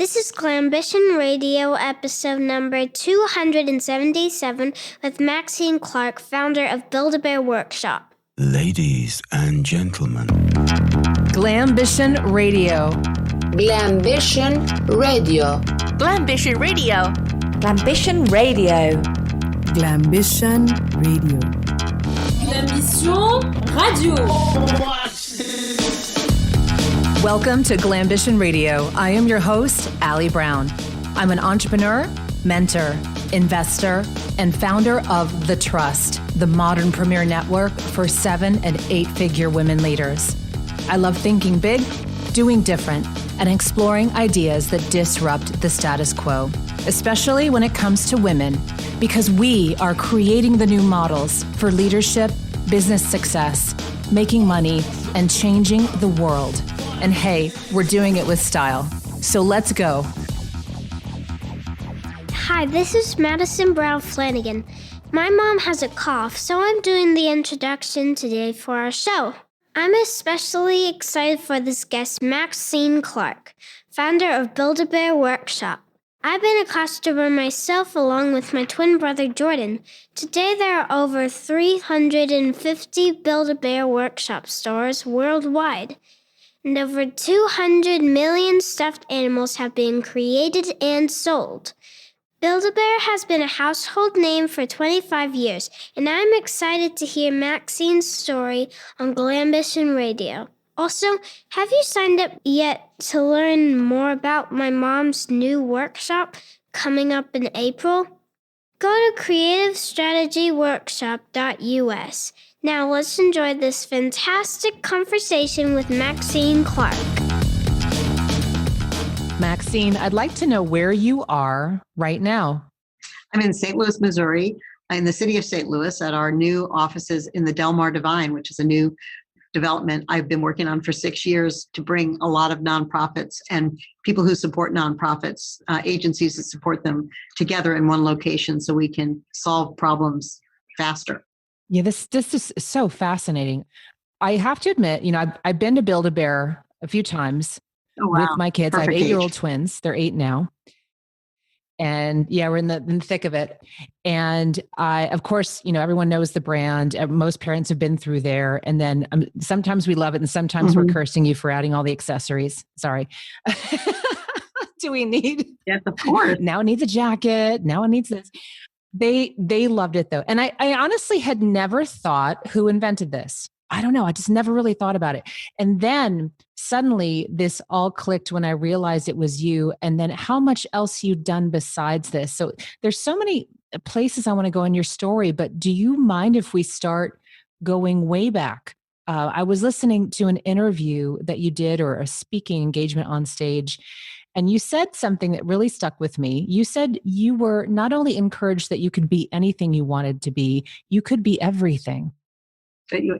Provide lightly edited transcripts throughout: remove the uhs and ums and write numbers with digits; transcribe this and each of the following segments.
This is Glambition Radio episode number 277 with Maxine Clark, founder of BuildABear Workshop. Ladies and gentlemen. Glambition Radio. Glambition Radio. Glambition Radio. Glambition Radio. Glambition Radio. Glambition Radio. Welcome to Glambition Radio. I am your host, Allie Brown. I'm an entrepreneur, mentor, investor, and founder of The Trust, the modern premier network for 7- and 8-figure women leaders. I love thinking big, doing different, and exploring ideas that disrupt the status quo, especially when it comes to women, because we are creating the new models for leadership, business success, making money, and changing the world. And hey, we're doing it with style. So let's go. Hi, this is Madison Brown Flanagan. My mom has a cough, so I'm doing the introduction today for our show. I'm especially excited for this guest, Maxine Clark, founder of BuildABear Workshop. I've been a customer myself along with my twin brother Jordan. Today there are over 350 BuildABear Workshop stores worldwide, and over 200 million stuffed animals have been created and sold. BuildABear has been a household name for 25 years, and I'm excited to hear Maxine's story on Glambition Radio. Also, have you signed up yet to learn more about my mom's new workshop coming up in April? Go to creativestrategyworkshop.us. Now let's enjoy this fantastic conversation with Maxine Clark. Maxine, I'd like to know where you are right now. I'm in St. Louis, Missouri, in the city of St. Louis at our new offices in the Del Mar Divine, which is a new development I've been working on for 6 years to bring a lot of nonprofits and people who support nonprofits, agencies that support them together in one location so we can solve problems faster. Yeah, this is so fascinating. I have to admit, I've been to Build-A-Bear a few times with my kids. Perfect I have 8-year-old age. twins. They're 8 now. And yeah, we're in the thick of it. And I, of course, everyone knows the brand. Most parents have been through there. And then sometimes we love it. And sometimes we're cursing you for adding all the accessories. Sorry. Do we need? Yes, of course. Now it needs a jacket. Now it needs this. They loved it though. And I honestly had never thought who invented this. I don't know. I just never really thought about it. And then suddenly this all clicked when I realized it was you, and then how much else you'd done besides this. So there's so many places I want to go in your story, but do you mind if we start going way back? I was listening to an interview that you did, or a speaking engagement on stage, and you said something that really stuck with me. You said you were not only encouraged that you could be anything you wanted to be, you could be everything.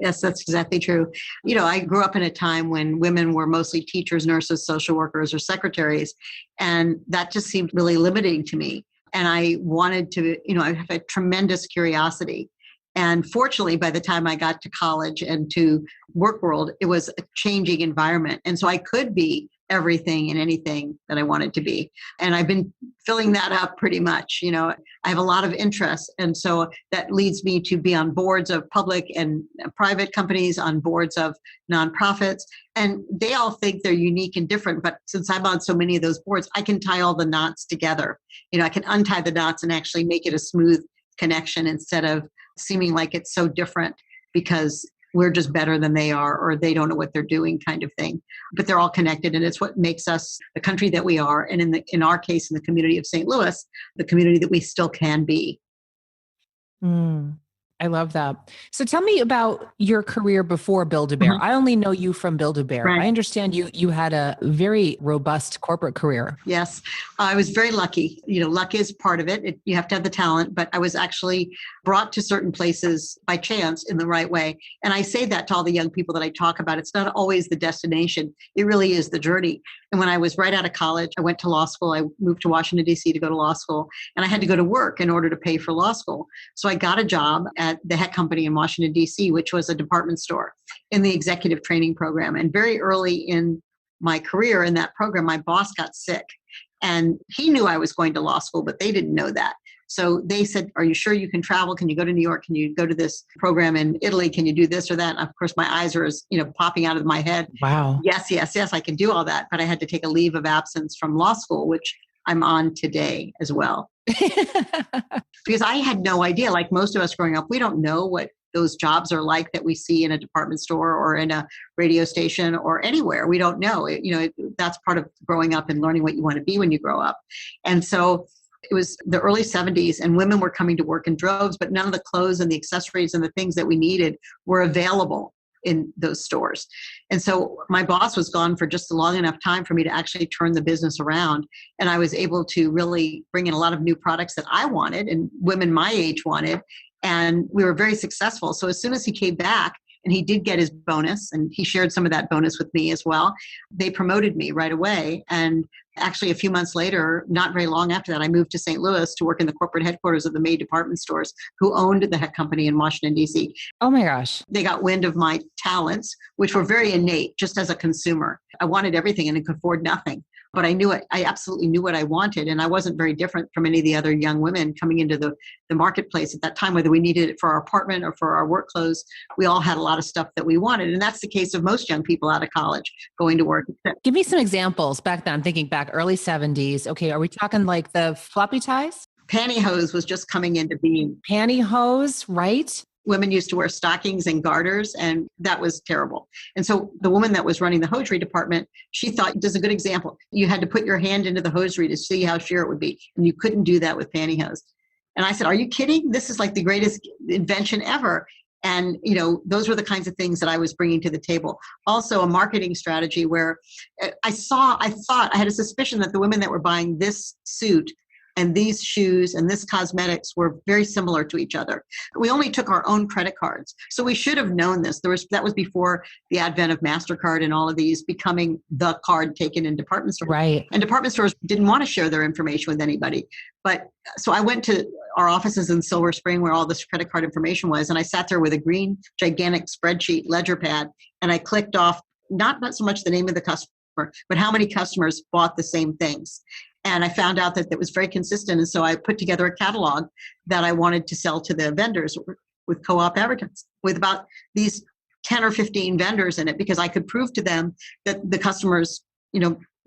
Yes, that's exactly true. I grew up in a time when women were mostly teachers, nurses, social workers, or secretaries, and that just seemed really limiting to me. And I wanted to, I have a tremendous curiosity. And fortunately, by the time I got to college and to work world, it was a changing environment. And so I could be everything and anything that I wanted to be. And I've been filling that up pretty much. I have a lot of interests. And so that leads me to be on boards of public and private companies, on boards of nonprofits. And they all think they're unique and different. But since I'm on so many of those boards, I can tie all the knots together. I can untie the knots and actually make it a smooth connection instead of seeming like it's so different because we're just better than they are, or they don't know what they're doing kind of thing. But they're all connected, and it's what makes us the country that we are. And in our case, in the community of St. Louis, the community that we still can be. I love that. So tell me about your career before Build-A-Bear. I only know you from Build-A-Bear. Right. I understand you had a very robust corporate career. Yes, I was very lucky. Luck is part of it. You have to have the talent, but I was actually brought to certain places by chance in the right way. And I say that to all the young people that I talk about. It's not always the destination. It really is the journey. And when I was right out of college, I went to law school. I moved to Washington, D.C. to go to law school. And I had to go to work in order to pay for law school. So I got a job at the Heck Company in Washington, D.C., which was a department store in the executive training program. And very early in my career in that program, my boss got sick. And he knew I was going to law school, but they didn't know that. So they said, are you sure you can travel? Can you go to New York? Can you go to this program in Italy? Can you do this or that? And of course, my eyes are, popping out of my head. Wow. Yes, I can do all that. But I had to take a leave of absence from law school, which I'm on today as well. Because I had no idea, like most of us growing up, we don't know what those jobs are like that we see in a department store or in a radio station or anywhere. We don't know. That's part of growing up and learning what you want to be when you grow up. And so it was the early 70s and women were coming to work in droves, but none of the clothes and the accessories and the things that we needed were available in those stores. And so my boss was gone for just a long enough time for me to actually turn the business around. And I was able to really bring in a lot of new products that I wanted and women my age wanted. And we were very successful. So as soon as he came back, and he did get his bonus, and he shared some of that bonus with me as well, they promoted me right away. And actually a few months later, not very long after that, I moved to St. Louis to work in the corporate headquarters of the May department stores, who owned the head company in Washington, D.C. Oh my gosh. They got wind of my talents, which were very innate just as a consumer. I wanted everything and could afford nothing. But I knew it. I absolutely knew what I wanted. And I wasn't very different from any of the other young women coming into the marketplace at that time, whether we needed it for our apartment or for our work clothes. We all had a lot of stuff that we wanted. And that's the case of most young people out of college going to work. Give me some examples back then. I'm thinking back early 70s. Okay. Are we talking like the floppy ties? Pantyhose was just coming into being. Pantyhose, right? Women used to wear stockings and garters, and that was terrible. And so the woman that was running the hosiery department, she thought, this is a good example. You had to put your hand into the hosiery to see how sheer it would be. And you couldn't do that with pantyhose. And I said, are you kidding? This is like the greatest invention ever. And, those were the kinds of things that I was bringing to the table. Also a marketing strategy where I had a suspicion that the women that were buying this suit and these shoes and this cosmetics were very similar to each other. We only took our own credit cards. So we should have known this. That was before the advent of MasterCard and all of these becoming the card taken in department stores. Right. And department stores didn't want to share their information with anybody. But so I went to our offices in Silver Spring where all this credit card information was. And I sat there with a green, gigantic spreadsheet ledger pad. And I clicked off not so much the name of the customer, but how many customers bought the same things. And I found out that was very consistent. And so I put together a catalog that I wanted to sell to the vendors with co-op advertising, with about these 10 or 15 vendors in it, because I could prove to them that the customers,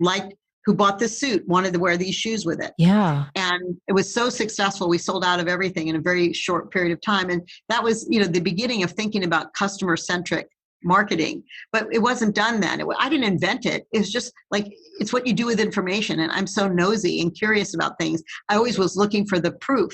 liked who bought this suit, wanted to wear these shoes with it. Yeah. And it was so successful. We sold out of everything in a very short period of time. And that was, the beginning of thinking about customer-centric marketing, but it wasn't done then. I didn't invent it. It's just like, it's what you do with information. And I'm so nosy and curious about things. I always was looking for the proof,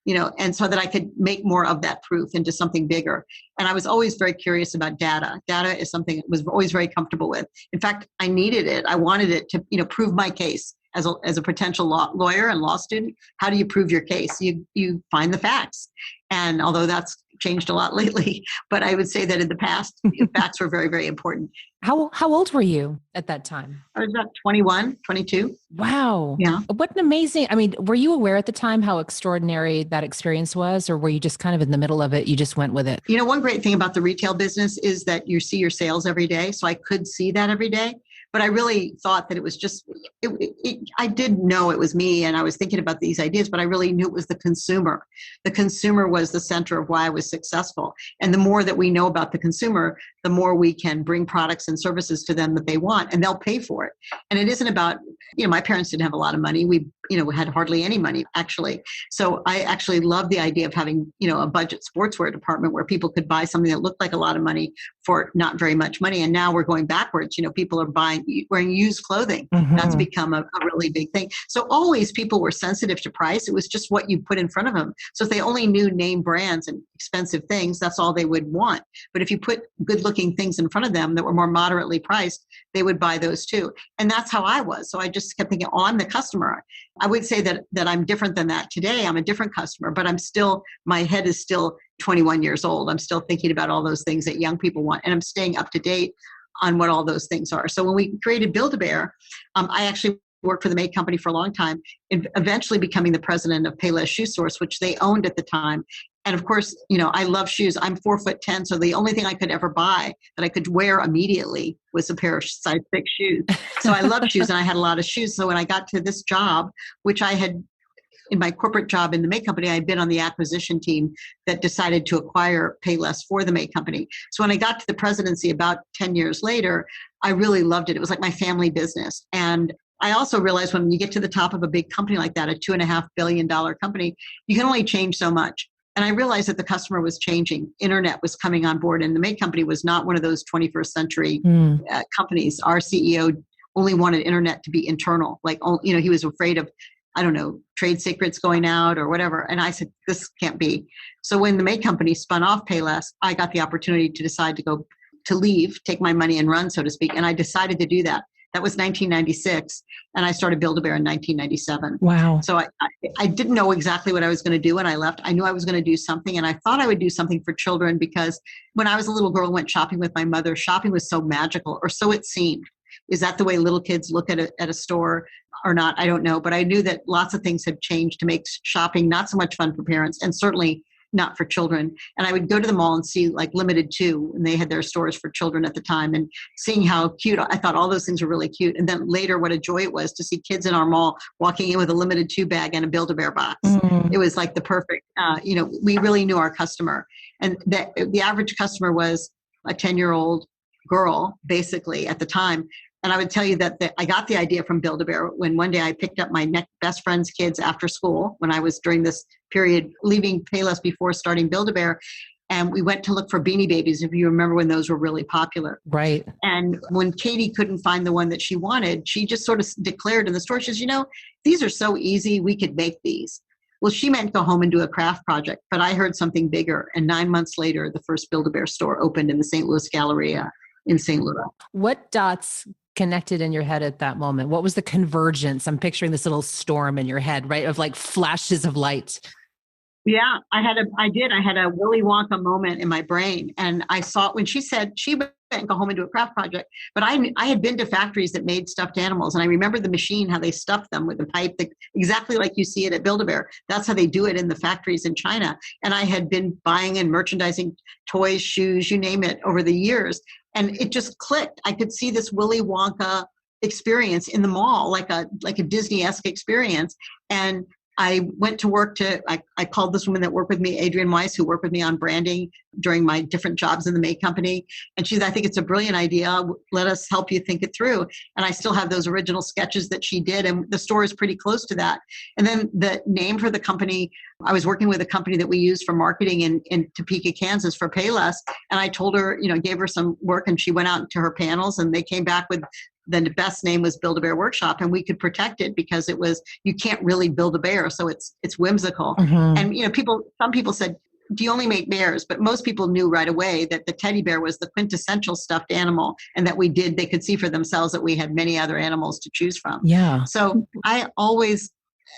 and so that I could make more of that proof into something bigger. And I was always very curious about data. Data is something I was always very comfortable with. In fact, I needed it. I wanted it to, prove my case as a potential lawyer and law student. How do you prove your case? You find the facts. And although that's changed a lot lately, but I would say that in the past, facts were very, very important. How old were you at that time? I was about 21, 22. Wow. Yeah. What an amazing, were you aware at the time how extraordinary that experience was, or were you just kind of in the middle of it? You just went with it? One great thing about the retail business is that you see your sales every day. So I could see that every day. But I really thought that it was just, I did know it was me and I was thinking about these ideas, but I really knew it was the consumer. The consumer was the center of why I was successful. And the more that we know about the consumer, the more we can bring products and services to them that they want, and they'll pay for it. And it isn't about, my parents didn't have a lot of money. We, had hardly any money, actually. So I actually love the idea of having, a budget sportswear department where people could buy something that looked like a lot of money for not very much money. And now we're going backwards. People are wearing used clothing. Mm-hmm. That's become a really big thing. So always people were sensitive to price. It was just what you put in front of them. So if they only knew name brands and expensive things, that's all they would want. But if you put good looking things in front of them that were more moderately priced, they would buy those too. And that's how I was. So I just kept thinking, I'm the customer. I would say that I'm different than that today. I'm a different customer, but my head is still 21 years old. I'm still thinking about all those things that young people want. And I'm staying up to date on what all those things are. So when we created BuildABear, I actually worked for the May company for a long time, and eventually becoming the president of Payless Shoe Source, which they owned at the time. And of course, I love shoes. I'm 4'10", so the only thing I could ever buy that I could wear immediately was a pair of size 6 shoes. So I love shoes, and I had a lot of shoes. So when I got to this job, which I had in my corporate job in the May company, I had been on the acquisition team that decided to acquire Payless for the May company. So when I got to the presidency about 10 years later, I really loved it. It was like my family business. And I also realized when you get to the top of a big company like that, a $2.5 billion company, you can only change so much. And I realized that the customer was changing. Internet was coming on board, and the May company was not one of those 21st century companies. Our CEO only wanted internet to be internal. Like, he was afraid of, I don't know, trade secrets going out or whatever. And I said, this can't be. So when the May company spun off Payless, I got the opportunity to decide to leave, take my money and run, so to speak. And I decided to do that. That was 1996. And I started BuildABear in 1997. Wow. So I didn't know exactly what I was going to do when I left. I knew I was going to do something. And I thought I would do something for children because when I was a little girl and went shopping with my mother, shopping was so magical, or so it seemed. Is that the way little kids look at a store or not? I don't know. But I knew that lots of things had changed to make shopping not so much fun for parents, and certainly not for children. And I would go to the mall and see like Limited 2, and they had their stores for children at the time, and seeing how cute, I thought all those things were really cute. And then later, what a joy it was to see kids in our mall walking in with a Limited 2 bag and a BuildABear box. Mm-hmm. It was like the perfect, we really knew our customer. And the average customer was a 10-year-old girl, basically, at the time. And I would tell you that I got the idea from BuildABear when one day I picked up my best friend's kids after school when I was during this period, leaving Payless before starting BuildABear. And we went to look for Beanie Babies, if you remember when those were really popular. Right. And when Katie couldn't find the one that she wanted, she just sort of declared in the store, she says, these are so easy, we could make these. Well, she meant go home and do a craft project, but I heard something bigger. And 9 months later, the first BuildABear store opened in the St. Louis Galleria in St. Louis. What dots connected in your head at that moment? What was the convergence? I'm picturing this little storm in your head, right? Of like flashes of light. Yeah, I had a Willy Wonka moment in my brain. And I saw it when she said she went and go home and do a craft project. But I had been to factories that made stuffed animals. And I remember the machine, how they stuffed them with a pipe, exactly like you see it at BuildABear. That's how they do it in the factories in China. And I had been buying and merchandising toys, shoes, you name it, over the years. And it just clicked. I could see this Willy Wonka experience in the mall, like a Disney-esque experience. And I went to work I called this woman that worked with me, Adrienne Weiss, who worked with me on branding during my different jobs in the May company. And she said, I think it's a brilliant idea. Let us help you think it through. And I still have those original sketches that she did. And the store is pretty close to that. And then the name for the company, I was working with a company that we used for marketing in Topeka, Kansas for Payless. And I told her, gave her some work, and she went out to her panels, and they came back with the best name was BuildABear Workshop, and we could protect it because it was, you can't really build a bear. So it's whimsical. Mm-hmm. And, some people said, do you only make bears? But most people knew right away that the teddy bear was the quintessential stuffed animal, and that they could see for themselves that we had many other animals to choose from. Yeah. So I always,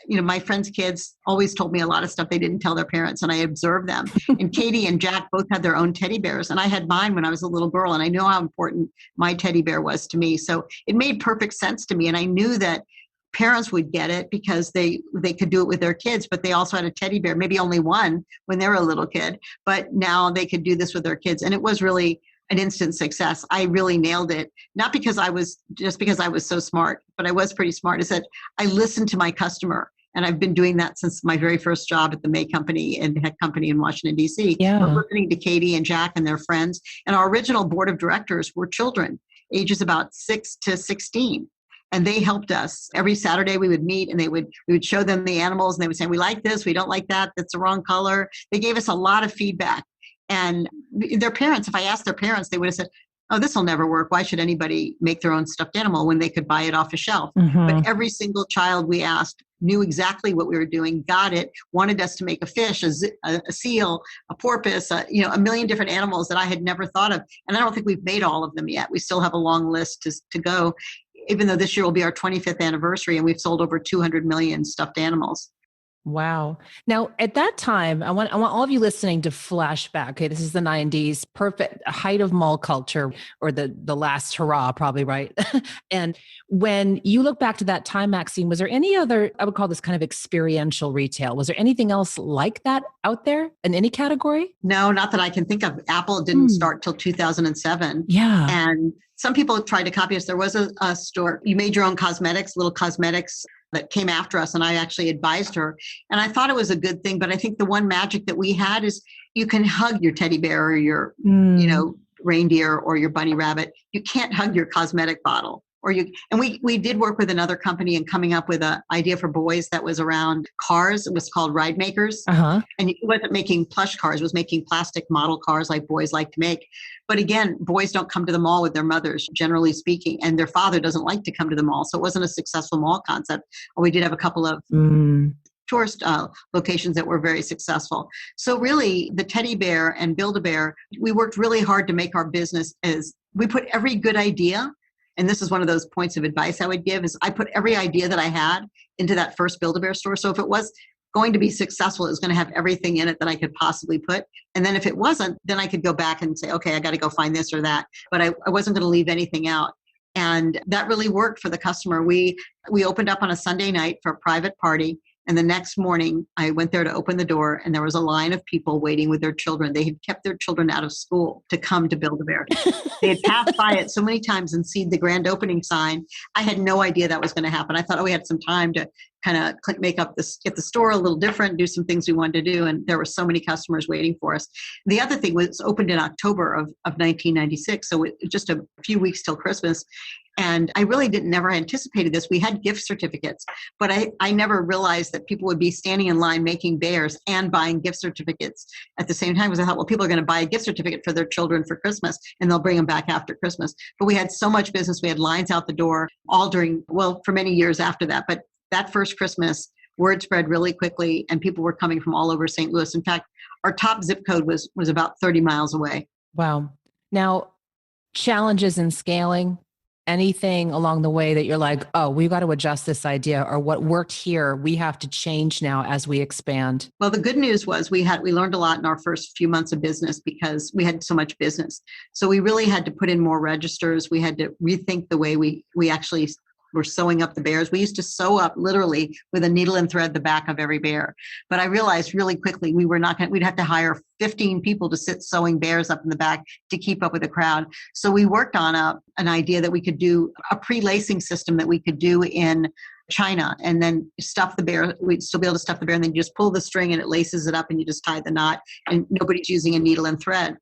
my friends' kids always told me a lot of stuff they didn't tell their parents, and I observed them. And Katie and Jack both had their own teddy bears, and I had mine when I was a little girl, and I know how important my teddy bear was to me. So it made perfect sense to me, and I knew that parents would get it because they could do it with their kids, but they also had a teddy bear, maybe only one when they were a little kid, but now they could do this with their kids. And it was really an instant success. I really nailed it. Not because I was so smart, but I was pretty smart. I said, I listened to my customer. And I've been doing that since my very first job at the May company and Heck company in Washington, D.C. Yeah. We're listening to Katie and Jack and their friends. And our original board of directors were children, ages about 6 to 16. And they helped us. Every Saturday we would meet, and we would show them the animals, and they would say, we like this, we don't like that, that's the wrong color. They gave us a lot of feedback. And their parents, if I asked their parents, they would have said, oh, this will never work. Why should anybody make their own stuffed animal when they could buy it off a shelf? Mm-hmm. But every single child we asked knew exactly what we were doing, got it, wanted us to make a fish, a seal, a porpoise, a million different animals that I had never thought of. And I don't think we've made all of them yet. We still have a long list to go, even though this year will be our 25th anniversary, and we've sold over 200 million stuffed animals. Wow. Now, at that time, I want all of you listening to flash back. Okay, this is the 90s, perfect height of mall culture, or the last hurrah, probably, right? And when you look back to that time, Maxine, was there any other, I would call this kind of experiential retail? Was there anything else like that out there in any category? No, not that I can think of. Apple didn't start till 2007. Yeah. And some people tried to copy us. There was a store, you made your own cosmetics, little cosmetics that came after us. And I actually advised her. And I thought it was a good thing. But I think the one magic that we had is you can hug your teddy bear or your, reindeer or your bunny rabbit. You can't hug your cosmetic bottle. We did work with another company in coming up with an idea for boys that was around cars. It was called Ride Makers. And it wasn't making plush cars, it was making plastic model cars like boys like to make. But again, boys don't come to the mall with their mothers, generally speaking, and their father doesn't like to come to the mall. So it wasn't a successful mall concept. We did have a couple of tourist locations that were very successful. So really, the teddy bear and Build-A-Bear, we worked really hard to make our business as we put every good idea. And this is one of those points of advice I would give is I put every idea that I had into that first Build-A-Bear store. So if it was going to be successful, it was going to have everything in it that I could possibly put. And then if it wasn't, then I could go back and say, okay, I got to go find this or that. But I wasn't going to leave anything out. And that really worked for the customer. We opened up on a Sunday night for a private party. And the next morning, I went there to open the door, and there was a line of people waiting with their children. They had kept their children out of school to come to Build-A-Bear. They had passed by it so many times and seen the grand opening sign. I had no idea that was going to happen. I thought, we had some time to kind of make up this, get the store a little different, do some things we wanted to do. And there were so many customers waiting for us. The other thing was opened in October of 1996. So just a few weeks till Christmas. And I really never anticipated this. We had gift certificates, but I never realized that people would be standing in line making bears and buying gift certificates at the same time. Because I thought, people are going to buy a gift certificate for their children for Christmas and they'll bring them back after Christmas. But we had so much business. We had lines out the door all during, for many years after that. But that first Christmas, word spread really quickly and people were coming from all over St. Louis. In fact, our top zip code was about 30 miles away. Wow. Now, challenges in scaling, anything along the way that you're like, we've got to adjust this idea, or what worked here, we have to change now as we expand? Well, the good news was we learned a lot in our first few months of business because we had so much business. So we really had to put in more registers. We had to rethink the way we actually were sewing up the bears. We used to sew up literally with a needle and thread the back of every bear. But I realized really quickly we'd have to hire 15 people to sit sewing bears up in the back to keep up with the crowd. So we worked on an idea that we could do a pre-lacing system that we could do in China and then stuff the bear. We'd still be able to stuff the bear and then you just pull the string and it laces it up and you just tie the knot and nobody's using a needle and thread.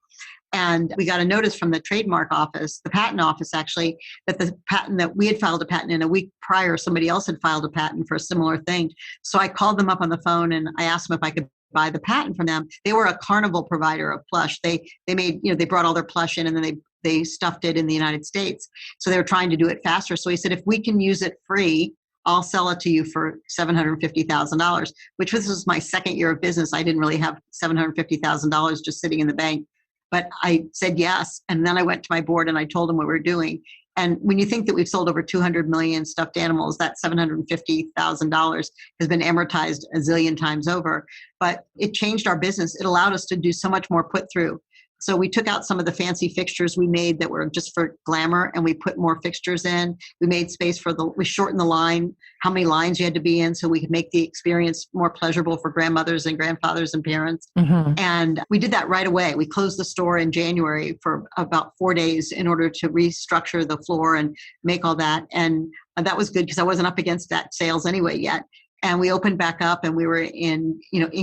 And we got a notice from the trademark office, the patent office actually, that the patent that we had filed a patent in a week prior, somebody else had filed a patent for a similar thing. So I called them up on the phone and I asked them if I could buy the patent from them. They were a carnival provider of plush. They made, they brought all their plush in and then they stuffed it in the United States. So they were trying to do it faster. So he said, if we can use it free, I'll sell it to you for $750,000, which this was my second year of business. I didn't really have $750,000 just sitting in the bank. But I said yes. And then I went to my board and I told them what we were doing. And when you think that we've sold over 200 million stuffed animals, that $750,000 has been amortized a zillion times over. But it changed our business. It allowed us to do so much more put through. So we took out some of the fancy fixtures we made that were just for glamour and we put more fixtures in. We made space we shortened the line, how many lines you had to be in so we could make the experience more pleasurable for grandmothers and grandfathers and parents. Mm-hmm. And we did that right away. We closed the store in January for about 4 days in order to restructure the floor and make all that. And that was good because I wasn't up against that sales anyway yet. And we opened back up and we were in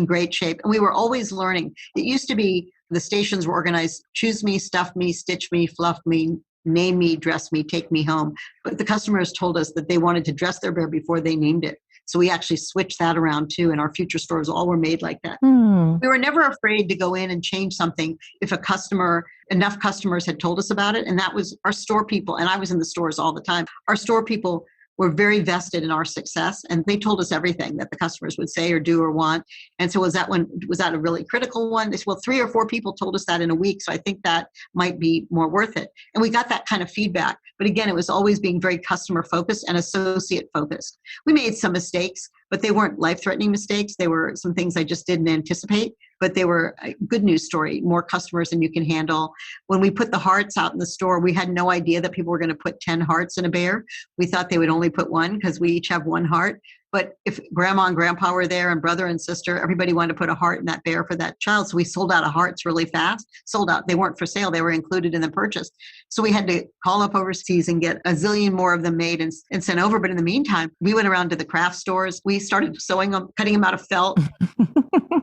great shape. And we were always learning. It used to be the stations were organized, choose me, stuff me, stitch me, fluff me, name me, dress me, take me home. But the customers told us that they wanted to dress their bear before they named it. So we actually switched that around too. And our future stores all were made like that. We were never afraid to go in and change something if enough customers had told us about it. And that was our store people. And I was in the stores all the time. Our store people were very vested in our success, and they told us everything that the customers would say or do or want. And so was that a really critical one? They said, well, 3 or 4 people told us that in a week, so I think that might be more worth it. And we got that kind of feedback. But again, it was always being very customer focused and associate focused. We made some mistakes. but they weren't life-threatening mistakes. They were some things I just didn't anticipate, but they were a good news story, more customers than you can handle. When we put the hearts out in the store, we had no idea that people were going to put 10 hearts in a bear. We thought they would only put one because we each have one heart. But if grandma and grandpa were there and brother and sister, everybody wanted to put a heart in that bear for that child. So we sold out of hearts really fast, sold out. They weren't for sale. They were included in the purchase. So we had to call up overseas and get a zillion more of them made and sent over. But in the meantime, we went around to the craft stores. We started sewing them, cutting them out of felt.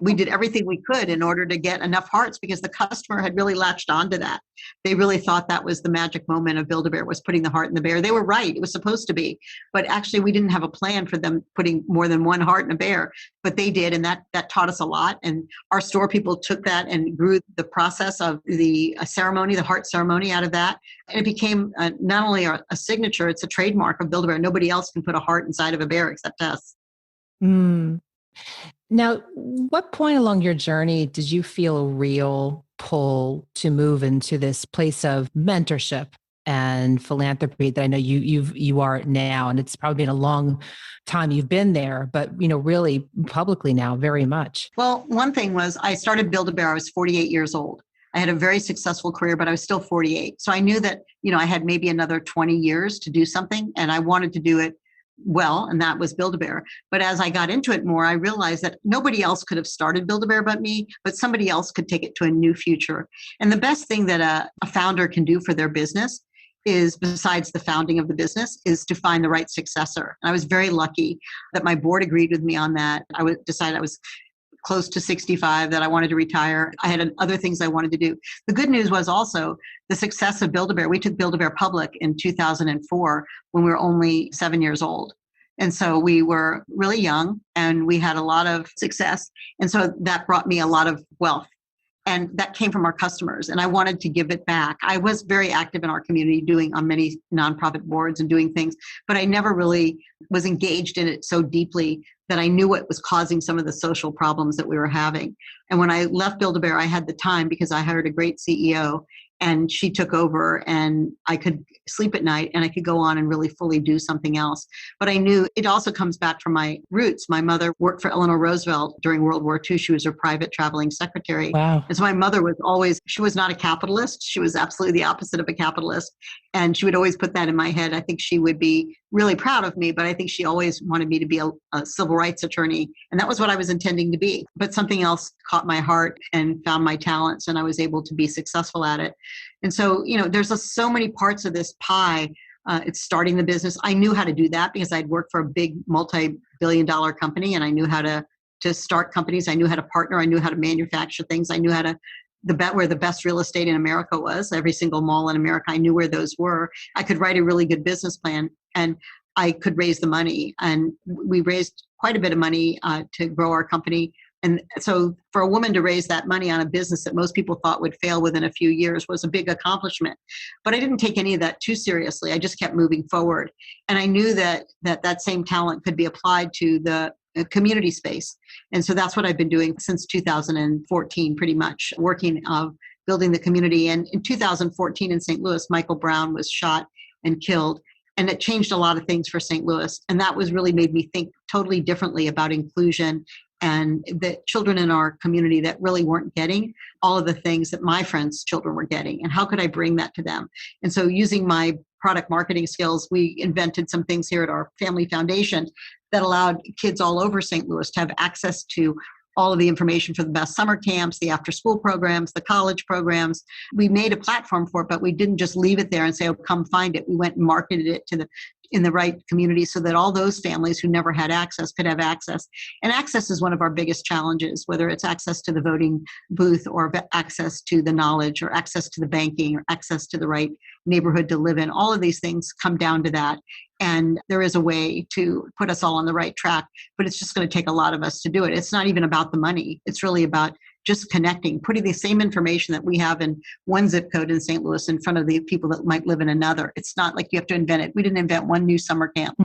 We did everything we could in order to get enough hearts because the customer had really latched onto that. They really thought that was the magic moment of Build-A-Bear, was putting the heart in the bear. They were right. It was supposed to be. But actually, we didn't have a plan for them putting more than one heart in a bear. But they did, and that taught us a lot. And our store people took that and grew the process of the ceremony, the heart ceremony out of that. And it became not only a signature, it's a trademark of Build-A-Bear. Nobody else can put a heart inside of a bear except us. Mm. Now, what point along your journey did you feel a real pull to move into this place of mentorship and philanthropy that I know you are now? And it's probably been a long time you've been there, but really publicly now, very much. Well, one thing was I started Build-A-Bear. I was 48 years old. I had a very successful career, but I was still 48. So I knew that, I had maybe another 20 years to do something, and I wanted to do it well, and that was Build-A-Bear. But as I got into it more, I realized that nobody else could have started Build-A-Bear but me, but somebody else could take it to a new future. And the best thing that a founder can do for their business is, besides the founding of the business, is to find the right successor. And I was very lucky that my board agreed with me on that. I decided I was close to 65, that I wanted to retire. I had other things I wanted to do. The good news was also the success of Build-A-Bear. We took Build-A-Bear public in 2004 when we were only 7 years old. And so we were really young and we had a lot of success. And so that brought me a lot of wealth. And that came from our customers. And I wanted to give it back. I was very active in our community, doing on many nonprofit boards and doing things, but I never really was engaged in it so deeply that I knew what was causing some of the social problems that we were having. And when I left Build-A-Bear, I had the time because I hired a great CEO and she took over, and I could sleep at night and I could go on and really fully do something else. But I knew it also comes back from my roots. My mother worked for Eleanor Roosevelt during World War II. She was her private traveling secretary. Wow. And so my mother she was not a capitalist. She was absolutely the opposite of a capitalist. And she would always put that in my head. I think she would be really proud of me, but I think she always wanted me to be a civil rights attorney. And that was what I was intending to be. But something else caught my heart and found my talents, and I was able to be successful at it. And so, there's so many parts of this pie. It's starting the business. I knew how to do that because I'd worked for a big multi-billion-dollar company, and I knew how to start companies. I knew how to partner. I knew how to manufacture things. I knew how to where the best real estate in America was. Every single mall in America, I knew where those were. I could write a really good business plan, and I could raise the money. And we raised quite a bit of money to grow our company. And so for a woman to raise that money on a business that most people thought would fail within a few years was a big accomplishment. But I didn't take any of that too seriously. I just kept moving forward. And I knew that same talent could be applied to the community space. And so that's what I've been doing since 2014, pretty much, working of building the community. And in 2014 in St. Louis, Michael Brown was shot and killed. And it changed a lot of things for St. Louis. And that really made me think totally differently about inclusion and the children in our community that really weren't getting all of the things that my friends' children were getting. And how could I bring that to them? And so using my product marketing skills, we invented some things here at our family foundation that allowed kids all over St. Louis to have access to all of the information for the best summer camps, the after-school programs, the college programs. We made a platform for it, but we didn't just leave it there and say, oh, come find it. We went and marketed it in the right community so that all those families who never had access could have access. And access is one of our biggest challenges, whether it's access to the voting booth or access to the knowledge or access to the banking or access to the right neighborhood to live in. All of these things come down to that. And there is a way to put us all on the right track, but it's just going to take a lot of us to do it. It's not even about the money. It's really about just connecting, putting the same information that we have in one zip code in St. Louis in front of the people that might live in another. It's not like you have to invent it. We didn't invent one new summer camp.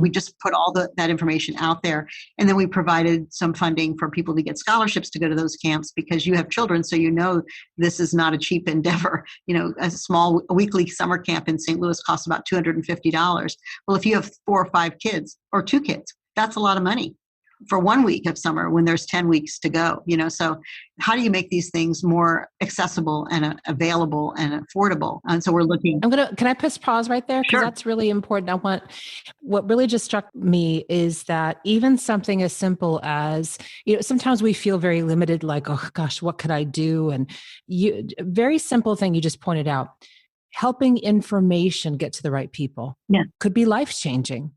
We just put all that information out there. And then we provided some funding for people to get scholarships to go to those camps because you have children. So this is not a cheap endeavor. A small weekly summer camp in St. Louis costs about $250. Well, if you have 4 or 5 kids or 2 kids, that's a lot of money. for 1 week of summer when there's 10 weeks to go, so how do you make these things more accessible and available and affordable? And so we're looking. Can I press pause right there? Because Sure. That's really important. What really just struck me is that even something as simple as, sometimes we feel very limited, like, oh gosh, what could I do? And very simple thing you just pointed out, helping information get to the right people could be life-changing.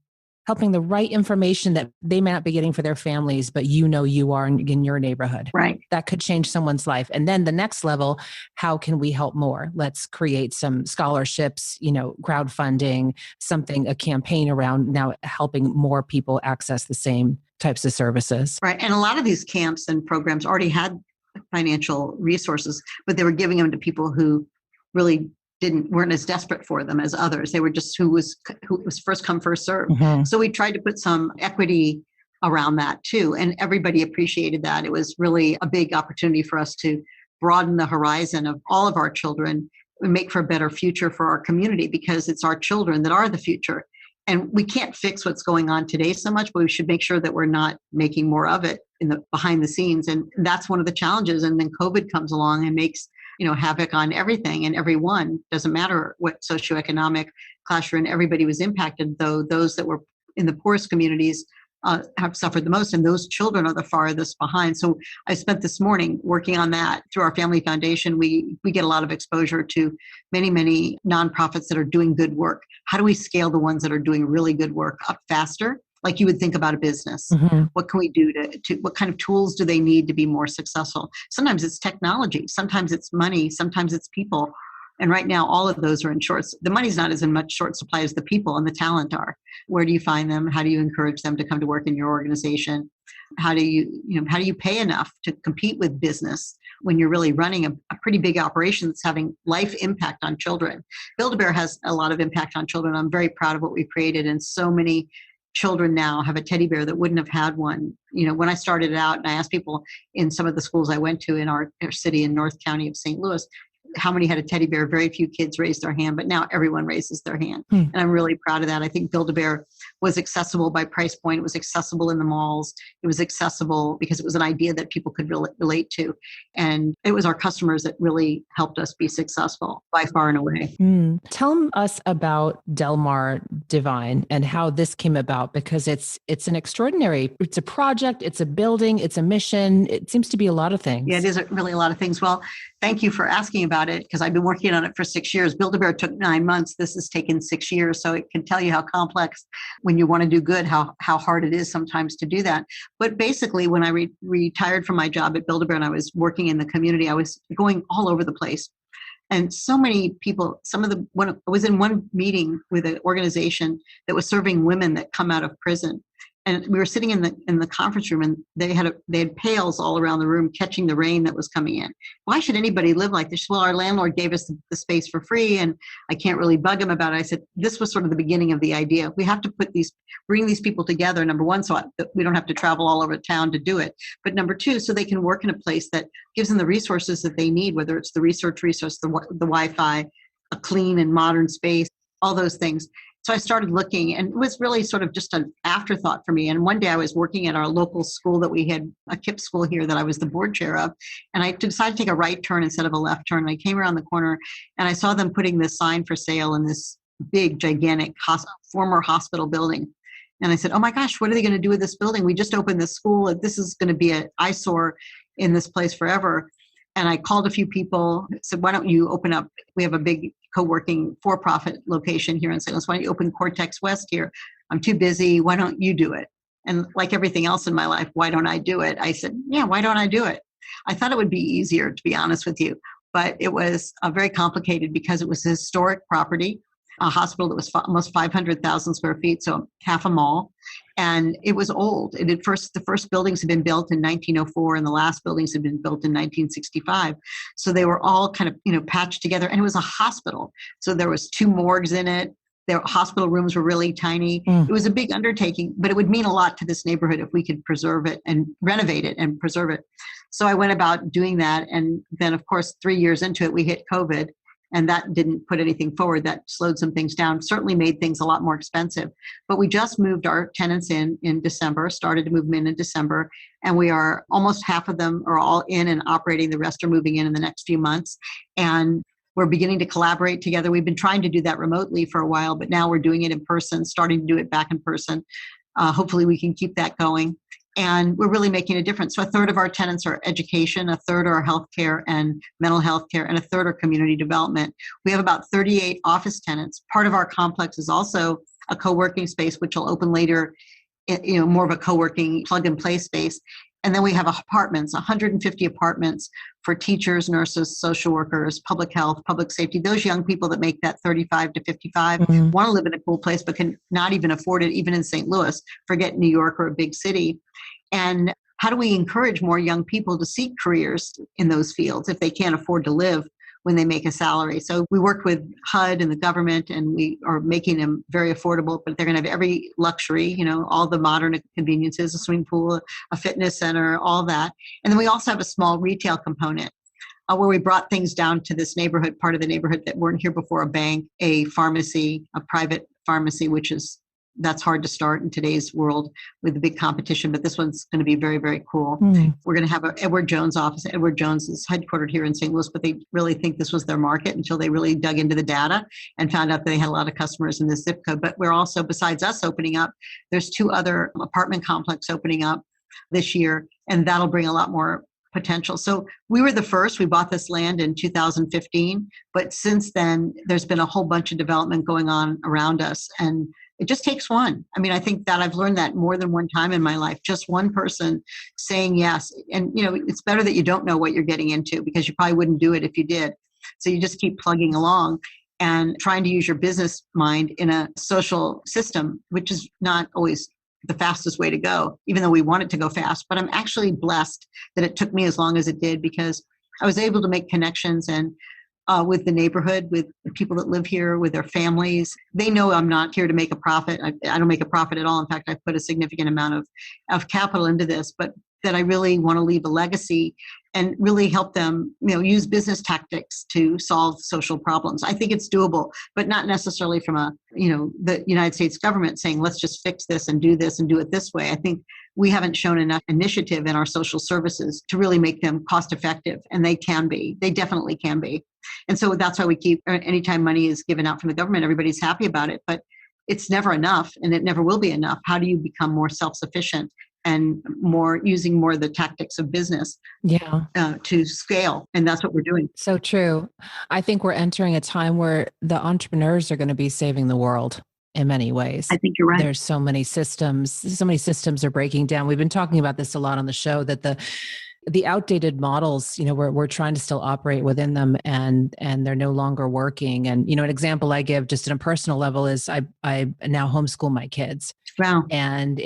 Helping the right information that they may not be getting for their families, but you are in your neighborhood. Right. That could change someone's life. And then the next level, how can we help more? Let's create some scholarships, crowdfunding, a campaign around now helping more people access the same types of services. Right. And a lot of these camps and programs already had financial resources, but they were giving them to people who really weren't as desperate for them as others. They were just who was first come, first serve. Mm-hmm. So we tried to put some equity around that too. And everybody appreciated that. It was really a big opportunity for us to broaden the horizon of all of our children and make for a better future for our community, because it's our children that are the future. And we can't fix what's going on today so much, but we should make sure that we're not making more of it behind the scenes. And that's one of the challenges. And then COVID comes along and makes havoc on everything and everyone. Doesn't matter what socioeconomic class you're in, everybody was impacted, though those that were in the poorest communities have suffered the most, and those children are the farthest behind. So I spent this morning working on that. Through our family foundation, we get a lot of exposure to many, many nonprofits that are doing good work. How do we scale the ones that are doing really good work up faster? Like you would think about a business. Mm-hmm. What can we do to what kind of tools do they need to be more successful? Sometimes it's technology, sometimes it's money, sometimes it's people. And right now, all of those are in short. The money's not as in much short supply as the people and the talent are. Where do you find them? How do you encourage them to come to work in your organization? How do you pay enough to compete with business when you're really running a pretty big operation that's having life impact on children? BuildABear has a lot of impact on children. I'm very proud of what we've created, and so many children now have a teddy bear that wouldn't have had one. When I started out and I asked people in some of the schools I went to in our city in North County of St. Louis, how many had a teddy bear? Very few kids raised their hand, but now everyone raises their hand. And I'm really proud of that. I think Build-A-Bear was accessible by price point. It was accessible in the malls. It was accessible because it was an idea that people could relate to. And it was our customers that really helped us be successful by far and away. Tell us about Del Mar Divine and how this came about, because it's a project, it's a building, it's a mission. It seems to be a lot of things. Yeah, it is really a lot of things. Well, thank you for asking about it, because I've been working on it for 6 years. Build-A-Bear took 9 months. This has taken 6 years. So it can tell you how complex, when you want to do good, how hard it is sometimes to do that. But basically, when I retired from my job at Build-A-Bear and I was working in the community, I was going all over the place. And so many people, I was in one meeting with an organization that was serving women that come out of prison. And we were sitting in the conference room, and they had pails all around the room catching the rain that was coming in. Why should anybody live like this? Well, our landlord gave us the space for free, and I can't really bug him about it. I said, this was sort of the beginning of the idea. We have to bring these people together. Number one, so that we don't have to travel all over town to do it. But number two, so they can work in a place that gives them the resources that they need, whether it's the research resource, the Wi-Fi, a clean and modern space, all those things. So I started looking, and it was really sort of just an afterthought for me. And one day I was working at our local school that we had, a KIPP school here that I was the board chair of. And I decided to take a right turn instead of a left turn. And I came around the corner and I saw them putting this sign for sale in this big, gigantic former hospital building. And I said, oh my gosh, what are they going to do with this building? We just opened this school. This is going to be an eyesore in this place forever. And I called a few people, said, why don't you open up? We have a big co-working for-profit location here in St. Louis. Why don't you open Cortex West here? I'm too busy. Why don't you do it? And like everything else in my life, why don't I do it? I said, yeah, why don't I do it? I thought it would be easier, to be honest with you. But it was very complicated because it was a historic property, a hospital that was almost 500,000 square feet, so half a mall. And it was old. The first buildings had been built in 1904, and the last buildings had been built in 1965. So they were all kind of, patched together. And it was a hospital. So there was 2 morgues in it. Their hospital rooms were really tiny. It was a big undertaking, but it would mean a lot to this neighborhood if we could preserve it and renovate it and preserve it. So I went about doing that. And then, of course, 3 years into it, we hit COVID. And that didn't put anything forward. That slowed some things down, certainly made things a lot more expensive. But we just moved our tenants in December, started to move them in December. And we are almost half of them are all in and operating. The rest are moving in the next few months. And we're beginning to collaborate together. We've been trying to do that remotely for a while, but now we're doing it in person, starting to do it back in person. Hopefully we can keep that going. And we're really making a difference. So a third of our tenants are education, a third are healthcare and mental health care, and a third are community development. We have about 38 office tenants. Part of our complex is also a co-working space, which will open later, more of a co-working plug-and-play space. And then we have apartments, 150 apartments for teachers, nurses, social workers, public health, public safety. Those young people that make that 35 to 55 want to live in a cool place, but can not even afford it, even in St. Louis, forget New York or a big city. And how do we encourage more young people to seek careers in those fields if they can't afford to live when they make a salary? So we work with HUD and the government, and we are making them very affordable, but they're going to have every luxury, all the modern conveniences, a swimming pool, a fitness center, all that. And then we also have a small retail component where we brought things down to this neighborhood, part of the neighborhood that weren't here before: a bank, a pharmacy, a private pharmacy, that's hard to start in today's world with the big competition, but this one's going to be very, very cool. We're going to have an Edward Jones office. Edward Jones is headquartered here in St. Louis, but they really think this was their market until they really dug into the data and found out that they had a lot of customers in this zip code. But we're also, besides us opening up, there's 2 other apartment complexes opening up this year, and that'll bring a lot more potential. So we were the first. We bought this land in 2015, but since then, there's been a whole bunch of development going on around us, and it just takes one. I mean, I think that I've learned that more than one time in my life, just one person saying yes. And, it's better that you don't know what you're getting into, because you probably wouldn't do it if you did. So you just keep plugging along and trying to use your business mind in a social system, which is not always the fastest way to go, even though we want it to go fast. But I'm actually blessed that it took me as long as it did, because I was able to make connections and with the neighborhood, with the people that live here, with their families. They know I'm not here to make a profit. I don't make a profit at all. In fact, I put a significant amount of capital into this, but that I really want to leave a legacy and really help them, use business tactics to solve social problems. I think it's doable, but not necessarily from the United States government saying, let's just fix this and do it this way. I think we haven't shown enough initiative in our social services to really make them cost effective, and they definitely can be. And so that's why we keep, anytime money is given out from the government, everybody's happy about it, but it's never enough, and it never will be enough. How do you become more self-sufficient and using more of the tactics of business to scale? And that's what we're doing. So true. I think we're entering a time where the entrepreneurs are going to be saving the world in many ways. I think you're right. There's so many systems are breaking down. We've been talking about this a lot on the show, that the outdated models, we're trying to still operate within them, and they're no longer working. And, an example I give just on a personal level is I now homeschool my kids. Wow. And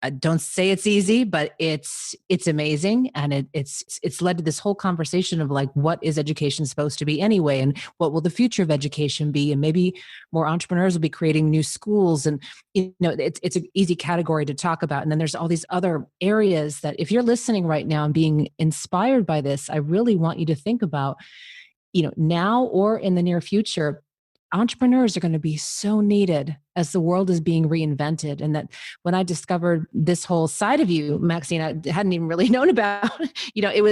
I don't say it's easy, but it's amazing. And it's led to this whole conversation of like, what is education supposed to be anyway? And what will the future of education be? And maybe more entrepreneurs will be creating new schools. And, it's an easy category to talk about. And then there's all these other areas that if you're listening right now and being inspired by this, I really want you to think about, now or in the near future, entrepreneurs are going to be so needed as the world is being reinvented. And that when I discovered this whole side of you, Maxine, I hadn't even really known about, it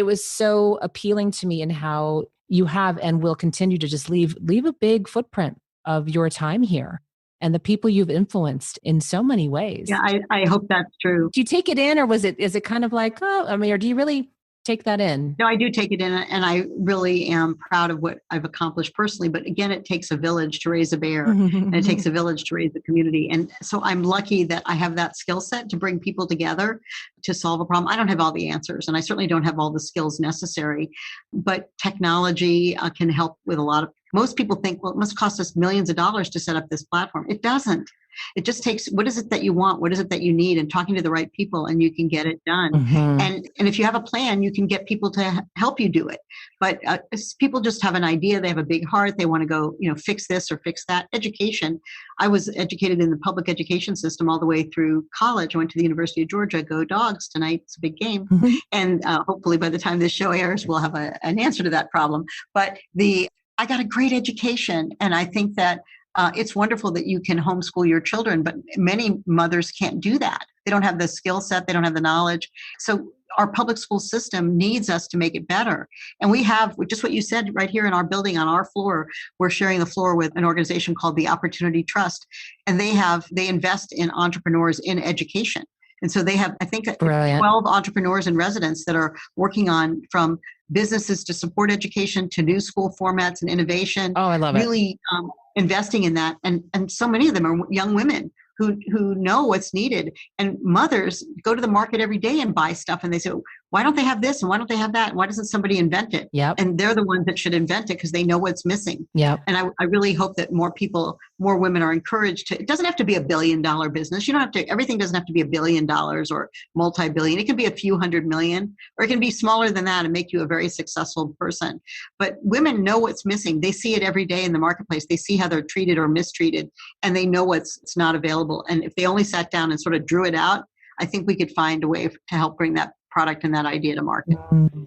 was so appealing to me in how you have and will continue to just leave a big footprint of your time here and the people you've influenced in so many ways. Yeah, I hope that's true. Do you take it in, or is it kind of like, or do you really take that in? No, I do take it in, and I really am proud of what I've accomplished personally. But again, it takes a village to raise a bear, and it takes a village to raise a community. And so I'm lucky that I have that skill set to bring people together to solve a problem. I don't have all the answers, and I certainly don't have all the skills necessary, but technology can help with a lot of. Most people think, well, it must cost us millions of dollars to set up this platform. It doesn't. It just takes, what is it that you want? What is it that you need? And talking to the right people, and you can get it done. And if you have a plan, you can get people to help you do it. But people just have an idea. They have a big heart. They want to go, fix this or fix that. Education. I was educated in the public education system all the way through college. I went to the University of Georgia. Go Dogs tonight. It's a big game. And hopefully by the time this show airs, we'll have an answer to that problem. But I got a great education. And I think that it's wonderful that you can homeschool your children, but many mothers can't do that. They don't have the skill set. They don't have the knowledge. So our public school system needs us to make it better. And we have just what you said right here in our building on our floor. We're sharing the floor with an organization called the Opportunity Trust. And they invest in entrepreneurs in education. And so they have, I think, Brilliant. 12 entrepreneurs in residence that are working on from businesses to support education to new school formats and innovation. Oh, I love it. Really investing in that. And so many of them are young women who know what's needed. And mothers go to the market every day and buy stuff. And they say, why don't they have this? And why don't they have that? And why doesn't somebody invent it? Yep. And they're the ones that should invent it because they know what's missing. Yep. And I really hope that more women are encouraged to, it doesn't have to be $1 billion business. You don't have to, everything doesn't have to be $1 billion or multi-billion. It can be a few $100 million, or it can be smaller than that and make you a very successful person. But women know what's missing. They see it every day in the marketplace. They see how they're treated or mistreated, and they know it's not available. And if they only sat down and sort of drew it out, I think we could find a way to help bring that product and that idea to market.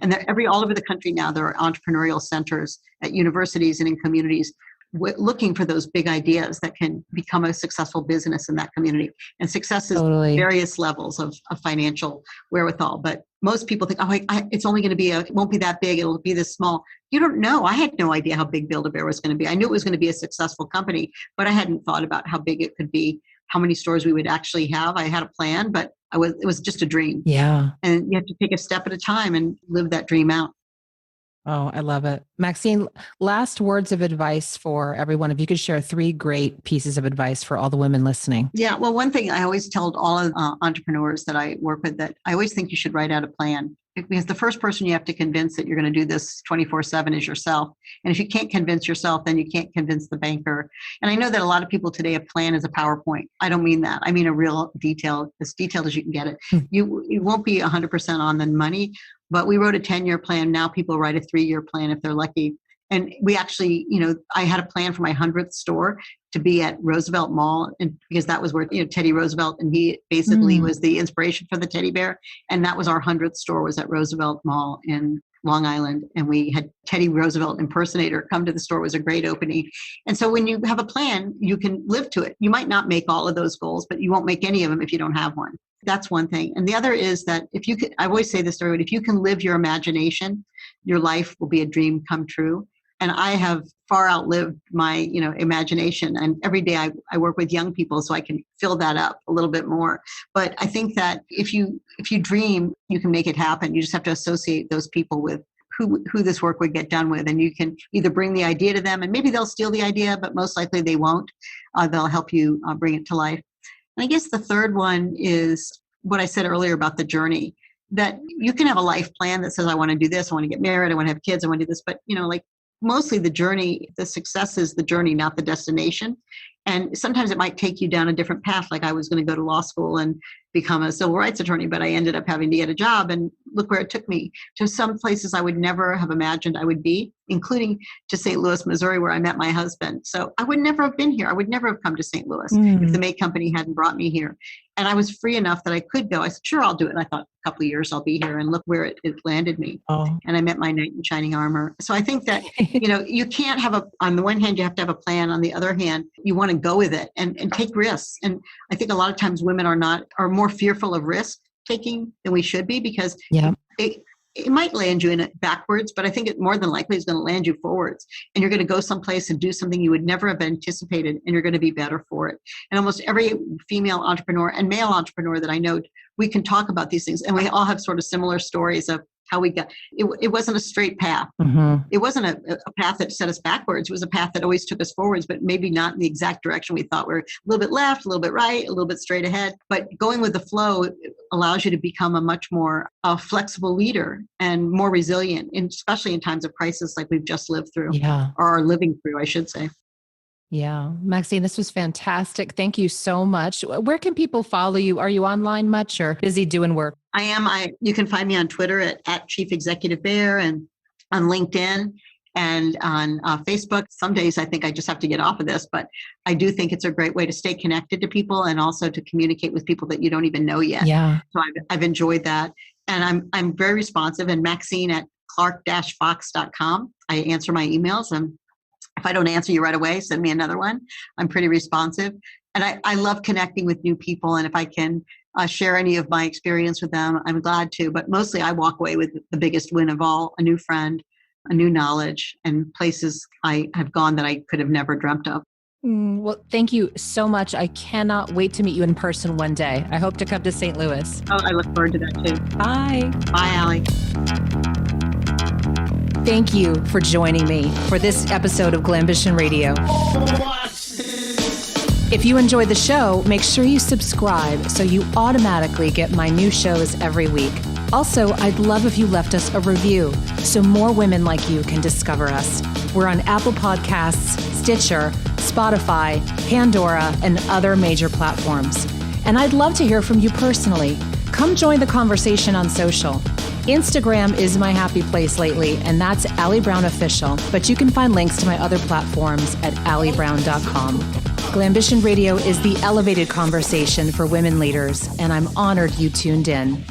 And all over the country now, there are entrepreneurial centers at universities and in communities looking for those big ideas that can become a successful business in that community. And success is various levels of financial wherewithal. But most people think, it's only going to be it won't be that big. It'll be this small. You don't know. I had no idea how big BuildABear was going to be. I knew it was going to be a successful company, but I hadn't thought about how big it could be, how many stores we would actually have. I had a plan, but it was just a dream. Yeah. And you have to take a step at a time and live that dream out. Oh, I love it. Maxine, last words of advice for everyone. If you could share 3 great pieces of advice for all the women listening. Yeah. Well, one thing I always tell all of entrepreneurs that I work with, that I always think you should write out a plan, because the first person you have to convince that you're going to do this 24/7 is yourself. And if you can't convince yourself, then you can't convince the banker. And I know that a lot of people today, a plan is a PowerPoint. I don't mean that. I mean a real as detailed as you can get it. You won't be 100% on the money, but we wrote a 10-year plan. Now people write a 3-year plan if they're lucky. And we actually, I had a plan for my 100th store to be at Roosevelt Mall, and because that was where Teddy Roosevelt, and he basically was the inspiration for the teddy bear. And that was our 100th store, was at Roosevelt Mall in Long Island. And we had Teddy Roosevelt impersonator come to the store. It was a great opening. And so when you have a plan, you can live to it. You might not make all of those goals, but you won't make any of them if you don't have one. That's one thing. And the other is that I always say this to everyone, if you can live your imagination, your life will be a dream come true. And I have far outlived my, imagination. And every day I work with young people so I can fill that up a little bit more. But I think that if you dream, you can make it happen. You just have to associate those people with who this work would get done with. And you can either bring the idea to them, and maybe they'll steal the idea, but most likely they won't. They'll help you bring it to life. And I guess the third one is what I said earlier about the journey, that you can have a life plan that says, I want to do this, I want to get married, I want to have kids, I want to do this. But, mostly the journey, the success is the journey, not the destination. And sometimes it might take you down a different path. Like I was going to go to law school and become a civil rights attorney, but I ended up having to get a job, and look where it took me to some places I would never have imagined I would be, including to St. Louis, Missouri, where I met my husband. So I would never have been here. I would never have come to St. Louis if the May Company hadn't brought me here. And I was free enough that I could go. I said, sure, I'll do it. And I thought, a couple of years I'll be here, and look where it landed me. Oh. And I met my knight in shining armor. So I think that, you can't have on the one hand, you have to have a plan. On the other hand, you want to go with it and take risks. And I think a lot of times women are more fearful of risk taking than we should be, because it might land you in it backwards, but I think it more than likely is going to land you forwards. And you're going to go someplace and do something you would never have anticipated, and you're going to be better for it. And almost every female entrepreneur and male entrepreneur that I know, we can talk about these things, and we all have sort of similar stories of how we got it. Wasn't a straight path. It wasn't a path that set us backwards. It was a path that always took us forwards, but maybe not in the exact direction we thought. We're a little bit left, a little bit right, a little bit straight ahead. But going with the flow allows you to become a much more flexible leader and more resilient, especially in times of crisis like we've just lived through, or are living through, I should say. Yeah. Maxine, this was fantastic. Thank you so much. Where can people follow you? Are you online much or busy doing work? I am. You can find me on Twitter at Chief Executive Bear, and on LinkedIn and on Facebook. Some days I think I just have to get off of this, but I do think it's a great way to stay connected to people and also to communicate with people that you don't even know yet. Yeah. So I've enjoyed that. And I'm very responsive. And Maxine at clark-fox.com. I answer my emails. If I don't answer you right away, send me another one. I'm pretty responsive. And I love connecting with new people. And if I can share any of my experience with them, I'm glad to. But mostly I walk away with the biggest win of all, a new friend, a new knowledge, and places I have gone that I could have never dreamt of. Well, thank you so much. I cannot wait to meet you in person one day. I hope to come to St. Louis. Oh, I look forward to that too. Bye. Bye, Allie. Thank you for joining me for this episode of Glambition Radio. If you enjoy the show, make sure you subscribe so you automatically get my new shows every week. Also, I'd love if you left us a review so more women like you can discover us. We're on Apple Podcasts, Stitcher, Spotify, Pandora, and other major platforms. And I'd love to hear from you personally. Come join the conversation on social. Instagram is my happy place lately, and that's Allie Brown Official, but you can find links to my other platforms at alliebrown.com. Glambition Radio is the elevated conversation for women leaders, and I'm honored you tuned in.